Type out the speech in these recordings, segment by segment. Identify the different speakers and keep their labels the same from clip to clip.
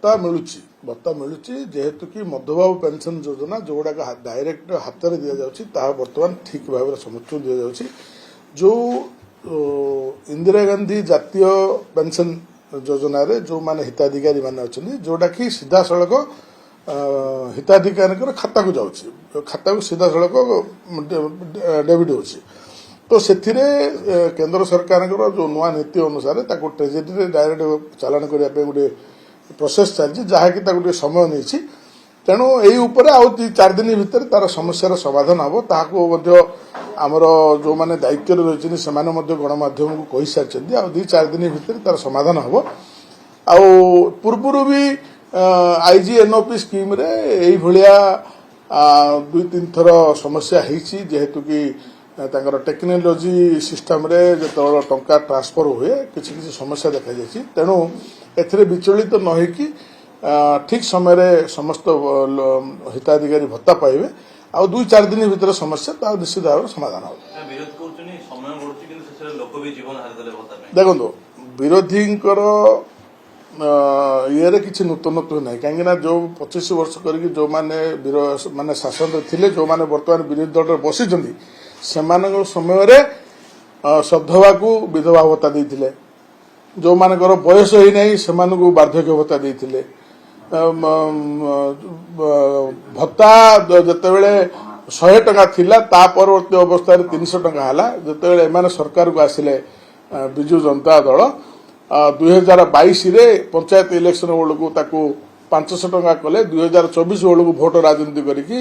Speaker 1: भत्ता मिलूँ जेहेतु कि मध्यबाबू पेंशन योजना जोगुड़ा डायरेक्ट हाथ में दि जाऊँगी बर्तमान ठीक भाव में समस्त दि जाऊँगी जो इंदिरा गांधी जातीय पेंशन योजना रे जो माने हिताधिकारी माने अच्छे जोटा कि सीधा सड़क हिताधिकारी खाता को जाऊँगी खाता को सीधा सड़क डेबिट होची तो से केंद्र सरकार जो नुआ नीति अनुसार ट्रेजेरी डायरेक्ट चालान करने गोटे प्रोसेस चलती जहाँकि समय नहीं तेणु यही आउ 4 दिन भितर तार समस्यार समाधान हम ताकू आमर जो मैंने दायित्व रही से गणमाध्यम को कही सारी आ 2-4 दिन भितर तार समाधान हम पूर्व भी आईजीएनओपी स्कीम रे यही भलिया 2-3 थर समस्या होती जेहेतु कि टेक्नोलोजी सिस्टम रे जो टंका ट्रांसफर हुए किसी समस्या देखा जाए तेणु एथिरे विचलित न होइकी ठीक समय रे समस्त हिताधिकारी भत्ता पाइबे आ 2-4 दिन भीतर समस्या निश्चित भाव समाधान हो। देखो विरोधी ये किसी नूतनत्व ना कहीं जो 25 वर्ष करके जो माने शासन थे जो मैंने बर्तमान विरोधी दल बसी से समय सधवा को विधवा भत्ता देते जो मानकर बयस ही नहीं से वार्धक्य भत्ता देते भत्ता जितेबले 100 टंका थिला ता परवर्ती अवस्था 300 टंका है जितेबले एमाने सरकार को आसिले विजु जनता दल 2022 रे पंचायत इलेक्शन बेलू ताकू 500 टंका कले 2024 बेलू भोट राजनीति करके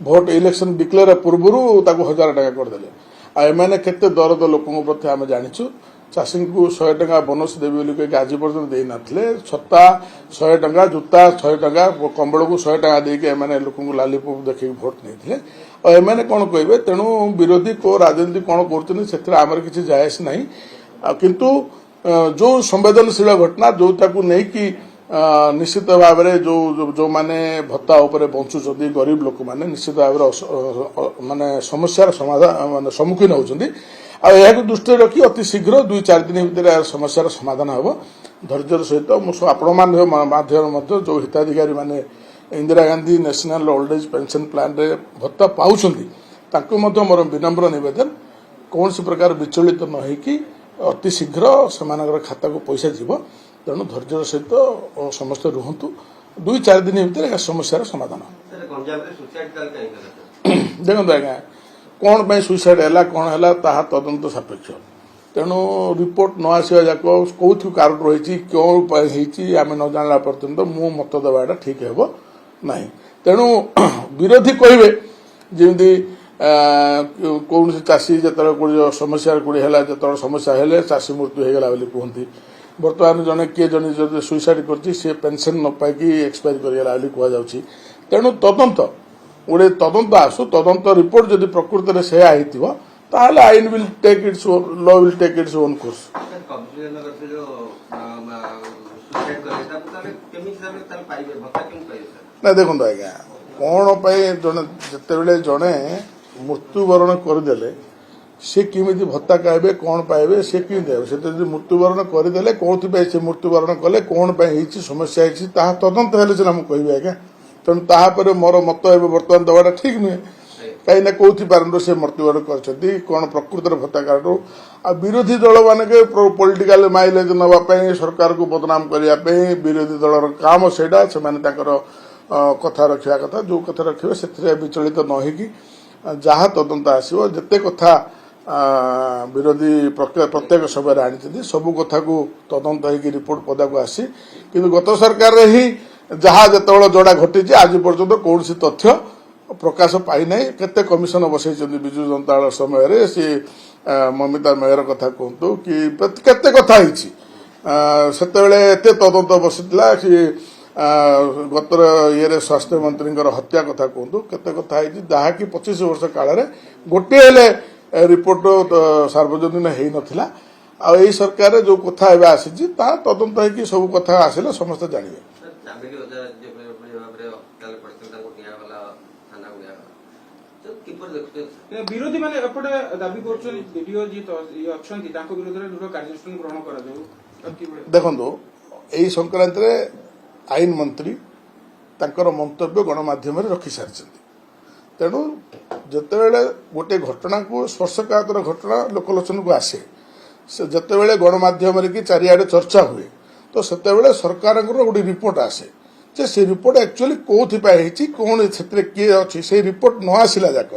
Speaker 1: भोट इलेक्शन डिक्लेयर पूर्व 1000 टंका करदे आने केते दरद लोकों प्रति आम जाचु चाषी को 100 टंका बोनस देवी बोली आज पर्यटन दे नथिले छत्ता 100 टंका जूता 100 टंका कंबल को 100 टंका देके एमाने लोकों लालीपुप देखिए भोट नहीं और एमाने कौन कहे तेणु विरोधी को राजनीति कौन कर आमर किसी जायस ना किंतु जो संवेदनशील घटना जो ताकू नहीं कि निश्चित भाव में जो माने भत्ता उपरे बंचुंट गरीब लोक माने निश्चित भाव माने समस्यार समाधान माने सम्मुखीन होती दृष्टि रखी अति शीघ्र 2-4 दिन भितर समस्यार समाधान हम धैर्यर सहित मुझे आपण माध्यम जो हिताधिकारी माने Indira Gandhi national old age pension plan रे भत्ता पाउछंती मोर विनम्र निवेदन कौन प्रकार विचलित न होइकी अति शीघ्र से खाता को पैसा जीव तेणु धैर्यर सहित समस्त रुहतु 2-4 दिन भितर समस्यार समाधान देखो आज्ञा कौन पे सुइसाइड है कौन है तदंत सापेक्ष तेणु रिपोर्ट न आसवा जाक कौन कारण रही क्यों आम न जाना पर्यंत मु मत देवाटा ठीक है ना तेणु विरोधी कहे जमी कौन चाषी जो समस्या कौड़ी है जो समस्या है चाषी मृत्यु होगला कहती बर्तमान जड़े किए जन सुइसाइड कर पेनसन न पाई एक्सपायर करगला कहुच्छी तेणु तदंत गोटे तदंत आसु तदंत रिपोर्ट जदि प्रकृत में से आईन will take its law will take its own course ना देखो आज्ञा कौन जड़े जिते जड़े मृत्युवरण करदे सी किमी भत्ता पाइबे कौन पाइबे सी कि मृत्युवरण करदे कौन से मृत्युवरण कले कौन समस्या है तदंत है सीना मुझे कहि आज्ञा तेणु तापर मोर मत बर्तमान दवाटा ठीक नुहे कहीं कौथि कारण से मृत्युवरण कर कौन प्रकृत भत्ता कारण आ विरोधी दल मानके पॉलिटिकल माइलेज नापी सरकार को बदनाम करने विरोधी दलर काम से कथा रखा कथा जो कथा रखे से विचलित न होगी जहाँ तदंत आसो जिते कथा विरोधी प्रत्येक समय आनी सबू कथा को तदंत हो रिपोर्ट पदा को आसी कि गत सरकार ही जहाँ जो जोड़ा घटी आज पर्यंत कौन तथ्य प्रकाश पाईना केते कमिशन बसई विजु जनता दल समय सी ममिता मेयर कथा कहतु कि केते कथा से तदंत बसीला कि गतर ये स्वास्थ्य मंत्री हत्या कथा कहतु केते कथा जहाँकि 25 वर्ष काल गोटे रिपोर्ट सार्वजनीन हो नाला आई सरकार जो कथा आसी तदंत हो सब कथा आसिले समस्त जानवे
Speaker 2: विरोधी माने एपटे दाबी करछन वीडियो जी अछंती ताको विरोध रे दृढ़ कार्यानुष्ठान ग्रहण करा जाऊ
Speaker 1: देखंतो एई संक्रांत रे ଆଇନ ମନ୍ତ୍ରୀ ତାଙ୍କର ମନ୍ତବ୍ୟ ଗଣମାଧ୍ୟମରେ ରଖି ସାରିଛନ୍ତି। ତେଣୁ ଯେତେବେଳେ ଗୋଟିଏ ଘଟଣାକୁ ସ୍ପର୍ଶକାତର ଘଟଣା ଲୋକଲୋଚନକୁ ଆସେ, ସେ ଯେତେବେଳେ ଗଣମାଧ୍ୟମରେ କି ଚାରିଆଡେ ଚର୍ଚ୍ଚା ହୁଏ, ତ ସେତେବେଳେ ସରକାରଙ୍କର ଗୋଟେ ରିପୋର୍ଟ ଆସେ ଯେ ସେ ରିପୋର୍ଟ ଆକ୍ଚୁଆଲି କୋଉଥିପାଇଁ ହେଇଛି, କଣ ସେଥିରେ କିଏ ଅଛି, ସେଇ ରିପୋର୍ଟ ନ ଆସିଲା ଯାକ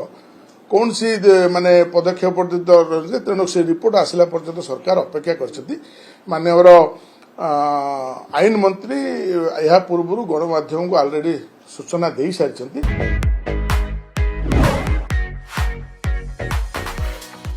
Speaker 1: କୌଣସି ମାନେ ପଦକ୍ଷେପ ପର୍ଯ୍ୟନ୍ତ ରହିଛି। ତେଣୁ ସେ ରିପୋର୍ଟ ଆସିଲା ପର୍ଯ୍ୟନ୍ତ ସରକାର ଅପେକ୍ଷା କରିଛନ୍ତି। ମାନ୍ୟବର ଆଇନ ମନ୍ତ୍ରୀ ଏହା ପୂର୍ବରୁ ଗଣମାଧ୍ୟମକୁ ଅଲରେଡି ସୂଚନା ଦେଇ ସାରିଛନ୍ତି।